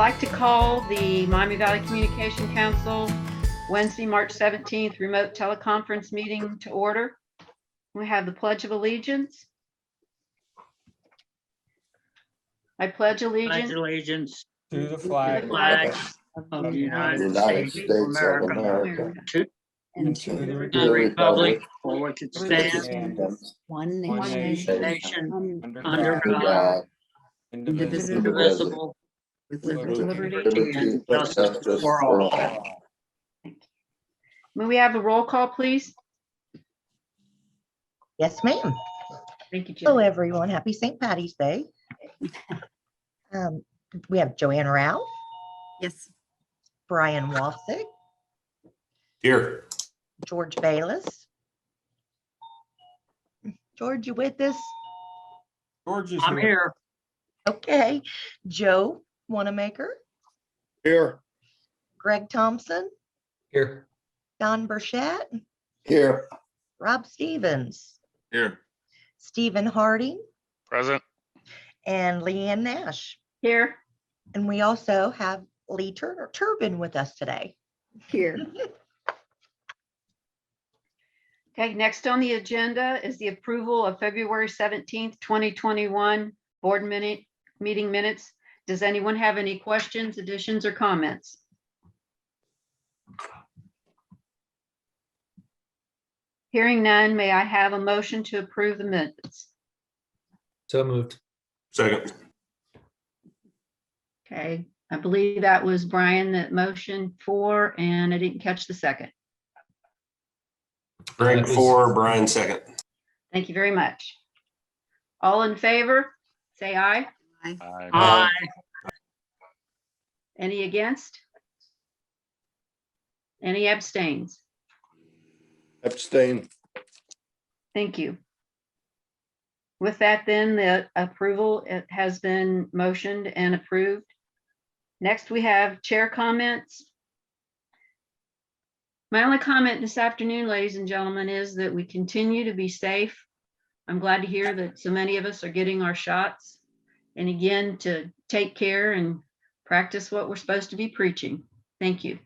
like to call the Miami Valley Communication Council Wednesday, March 17th remote teleconference meeting to order. We have the Pledge of Allegiance. I pledge allegiance to the flag of the United States of America, and to the and the republic for which it stands, One one nation, nation, under under God, God, indivisible, indivisible, with with liberty. liberty and justice for all. May we have a roll call, please? Yes, ma'am. Thank you, Hello, Jim. everyone. Happy St. Patty's Day. We have Joanne Rao, Yes. Brian Wofsig, Here. George Bayless. George, you with us? George is I'm here. Okay. Joe Wanamaker, Here. Greg Thompson, Here. Don Burchett, Here. Rob Stevens, Here. Stephen Harding, Present. and Leanne Nash. Here. And we also have Lee Turbin with us today. Here. Okay, next on the agenda is the approval of February 17th, 2021 board meeting minutes. Does anyone have any questions, additions, or comments? Hearing none, may I have a motion to approve the minutes? So moved. Second. Okay, I believe that was Brian that motioned for, and I didn't catch the second. Greg for, Brian second. Thank you very much. All in favor, say aye. Aye. Any against? Any abstains? Abstain. Thank you. With that, then, the approval has been motioned and approved. Next, we have chair comments. My only comment this afternoon, ladies and gentlemen, is that we continue to be safe. I'm glad to hear that so many of us are getting our shots. And again, to take care and practice what we're supposed to be preaching. Thank you.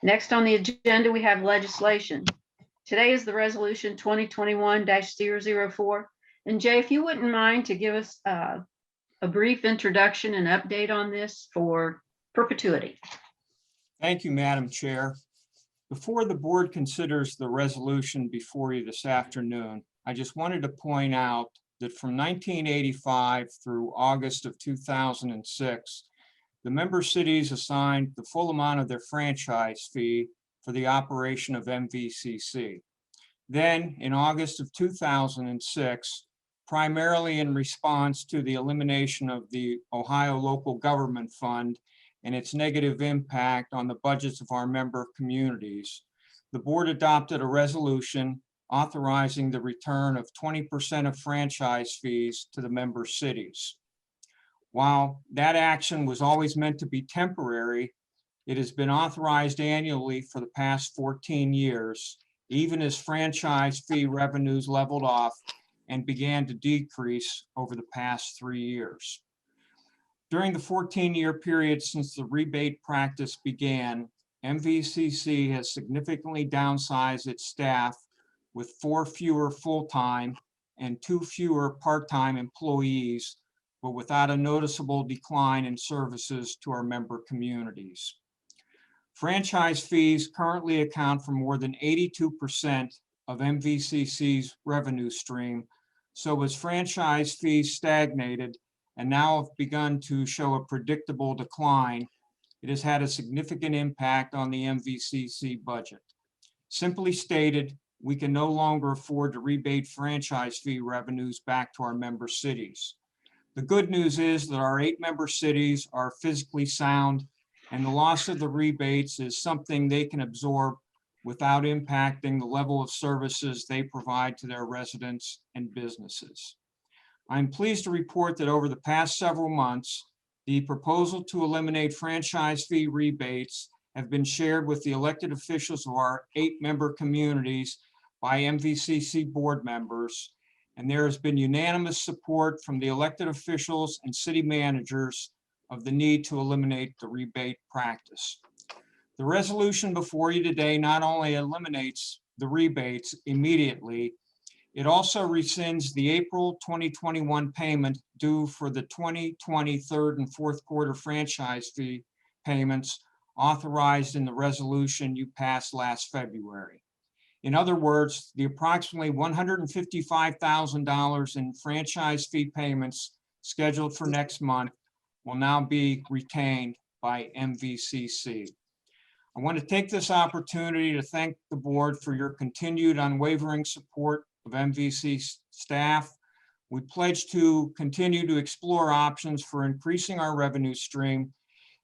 Next on the agenda, we have legislation. Today is the resolution 2021-004. And Jay, if you wouldn't mind to give us a brief introduction and update on this for perpetuity. Thank you, Madam Chair. Before the board considers the resolution before you this afternoon, I just wanted to point out that from 1985 through August of 2006, the member cities assigned the full amount of their franchise fee for the operation of MVCC. Then, in August of 2006, primarily in response to the elimination of the Ohio Local Government Fund and its negative impact on the budgets of our member communities, the board adopted a resolution authorizing the return of 20% of franchise fees to the member cities. While that action was always meant to be temporary, it has been authorized annually for the past 14 years, even as franchise fee revenues leveled off and began to decrease over the past 3 years. During the 14-year period since the rebate practice began, MVCC has significantly downsized its staff with 4 fewer full-time and 2 fewer part-time employees, but without a noticeable decline in services to our member communities. Franchise fees currently account for more than 82% of MVCC's revenue stream. So as franchise fees stagnated and now have begun to show a predictable decline, it has had a significant impact on the MVCC budget. Simply stated, we can no longer afford to rebate franchise fee revenues back to our member cities. The good news is that our 8 member cities are physically sound, and the loss of the rebates is something they can absorb without impacting the level of services they provide to their residents and businesses. I'm pleased to report that over the past several months, the proposal to eliminate franchise fee rebates have been shared with the elected officials of our 8 member communities by MVCC board members, and there has been unanimous support from the elected officials and city managers of the need to eliminate the rebate practice. The resolution before you today not only eliminates the rebates immediately, it also rescinds the April 2021 payment due for the 2020 third and fourth quarter franchise fee payments authorized in the resolution you passed last February. In other words, the approximately $155,000 in franchise fee payments scheduled for next month will now be retained by MVCC. I want to take this opportunity to thank the board for your continued unwavering support of MVC staff. We pledge to continue to explore options for increasing our revenue stream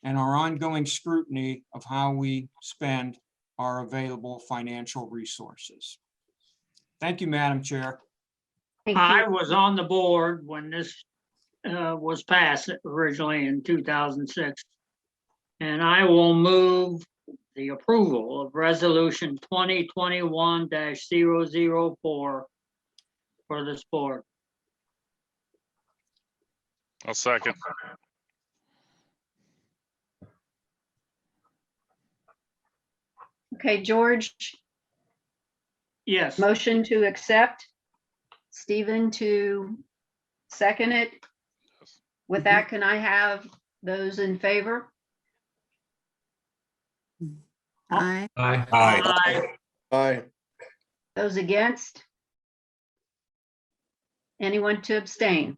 and our ongoing scrutiny of how we spend our available financial resources. Thank you, Madam Chair. Thank I you. was on the board when this was passed originally in 2006. And I will move the approval of resolution 2021-004 for this board. I'll second. Okay, George, Yes, motion to accept. Stephen to second it. With that, can I have those in favor? Aye. Aye. aye, Aye. Those against? Anyone to abstain?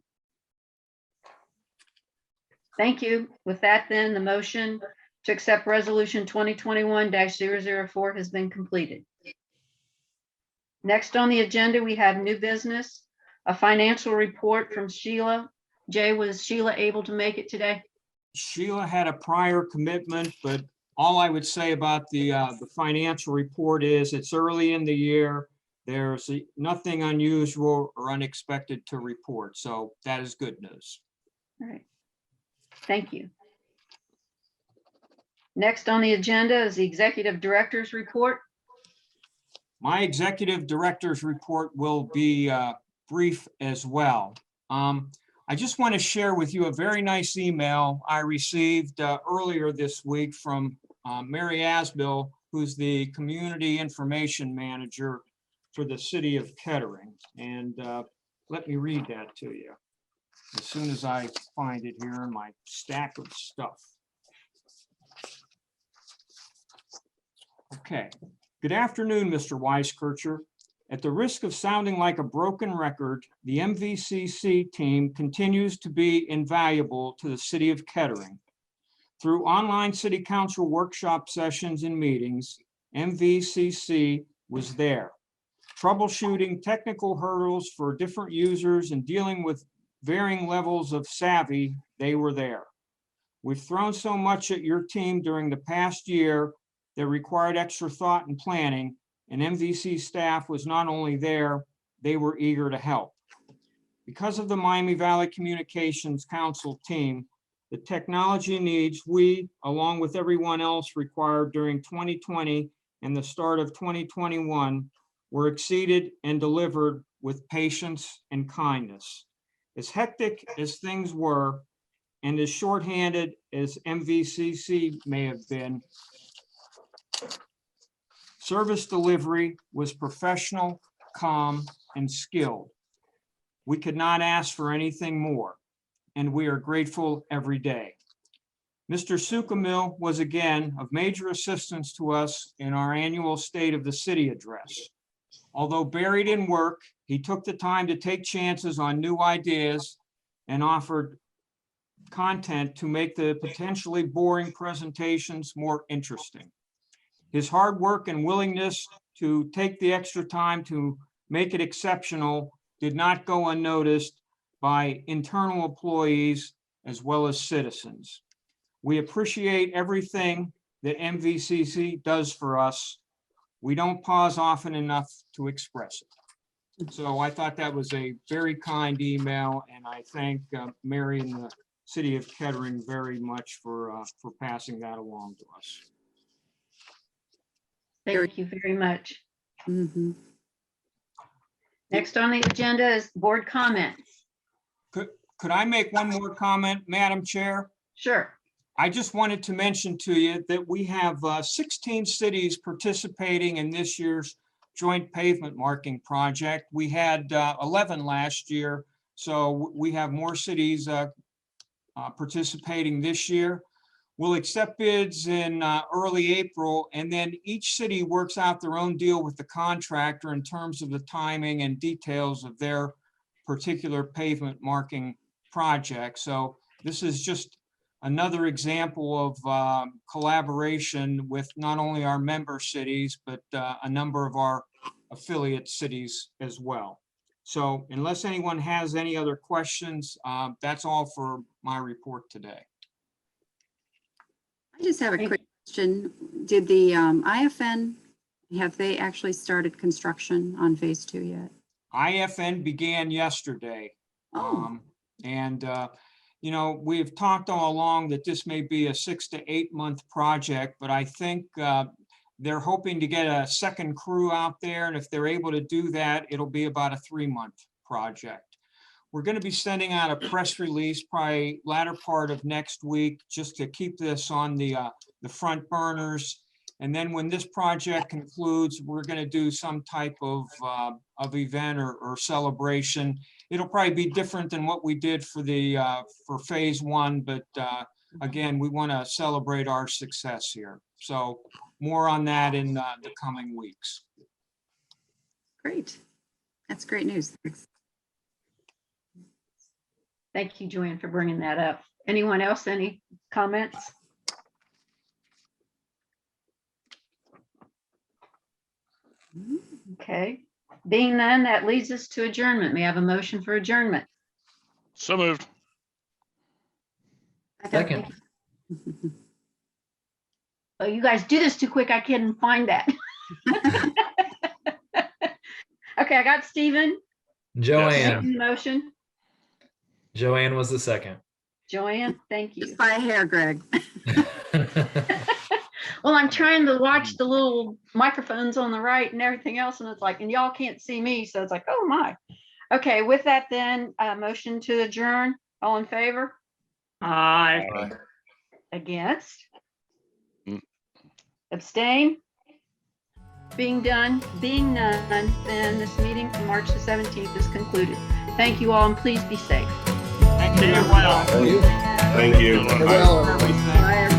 Thank you. With that, then, the motion to accept resolution 2021-004 has been completed. Next on the agenda, we have new business, a financial report from Sheila. Jay, was Sheila able to make it today? Sheila had a prior commitment, but all I would say about the financial report is it's early in the year. There's nothing unusual or unexpected to report, so that is good news. All right. Thank you. Next on the agenda is the executive director's report. My executive director's report will be brief as well. I just want to share with you a very nice email I received earlier this week from Mary Asbill, who's the Community Information Manager for the City of Kettering. And let me read that to you as soon as I find it here in my stack of stuff. Okay. Good afternoon, Mr. Weiskircher. At the risk of sounding like a broken record, the MVCC team continues to be invaluable to the City of Kettering. Through online City Council workshop sessions and meetings, MVCC was there. Troubleshooting technical hurdles for different users and dealing with varying levels of savvy, they were there. We've thrown so much at your team during the past year that required extra thought and planning, and MVC staff was not only there, they were eager to help. Because of the Miami Valley Communications Council team, the technology needs we, along with everyone else, required during 2020 and the start of 2021 were exceeded and delivered with patience and kindness. As hectic as things were, and as shorthanded as MVCC may have been, service delivery was professional, calm, and skilled. We could not ask for anything more, and we are grateful every day. Mr. Sukamil was again of major assistance to us in our annual State of the City address. Although buried in work, he took the time to take chances on new ideas and offered content to make the potentially boring presentations more interesting. His hard work and willingness to take the extra time to make it exceptional did not go unnoticed by internal employees as well as citizens. We appreciate everything that MVCC does for us. We don't pause often enough to express it. So I thought that was a very kind email, and I thank Mary and the City of Kettering very much for passing that along to us. Thank you very much. Mhm. Next on the agenda is board comments. Could I make one more comment, Madam Chair? Sure. I just wanted to mention to you that we have 16 cities participating in this year's joint pavement marking project. We had 11 last year, so we have more cities participating this year. We'll accept bids in early April, and then each city works out their own deal with the contractor in terms of the timing and details of their particular pavement marking project. So this is just another example of collaboration with not only our member cities, but a number of our affiliate cities as well. So unless anyone has any other questions, that's all for my report today. I just have a quick question. Did the IFN, have they actually started construction on phase 2 yet? IFN began yesterday. Oh. And you know, we've talked all along that this may be a 6 to 8 month project, but I think they're hoping to get a second crew out there. And if they're able to do that, it'll be about a 3-month project. We're going to be sending out a press release probably latter part of next week, just to keep this on the front burners. And then when this project concludes, we're going to do some type of event or celebration. It'll probably be different than what we did for the for phase 1, but again, we want to celebrate our success here. So more on that in the coming weeks. Great. That's great news. Thanks. Thank you, Joanne, for bringing that up. Anyone else, any comments? Okay, being none, that leads us to adjournment. May I have a motion for adjournment? So moved. Second. Oh, you guys do this too quick. I couldn't find that. Okay, I got Stephen. Joanne. making the motion. Joanne was the second. Joanne, thank you. Just by a hair, Greg. Well, I'm trying to watch the little microphones on the right and everything else, and it's like, and y'all can't see me, so it's like, oh my. Okay, with that then, motion to adjourn. All in favor? Aye. Against? Mm. Abstain? Being none, then this meeting from March the 17th is concluded. Thank you all, and please be safe. Thank you. Stay well. Thank you. Thank you. Well, Bye,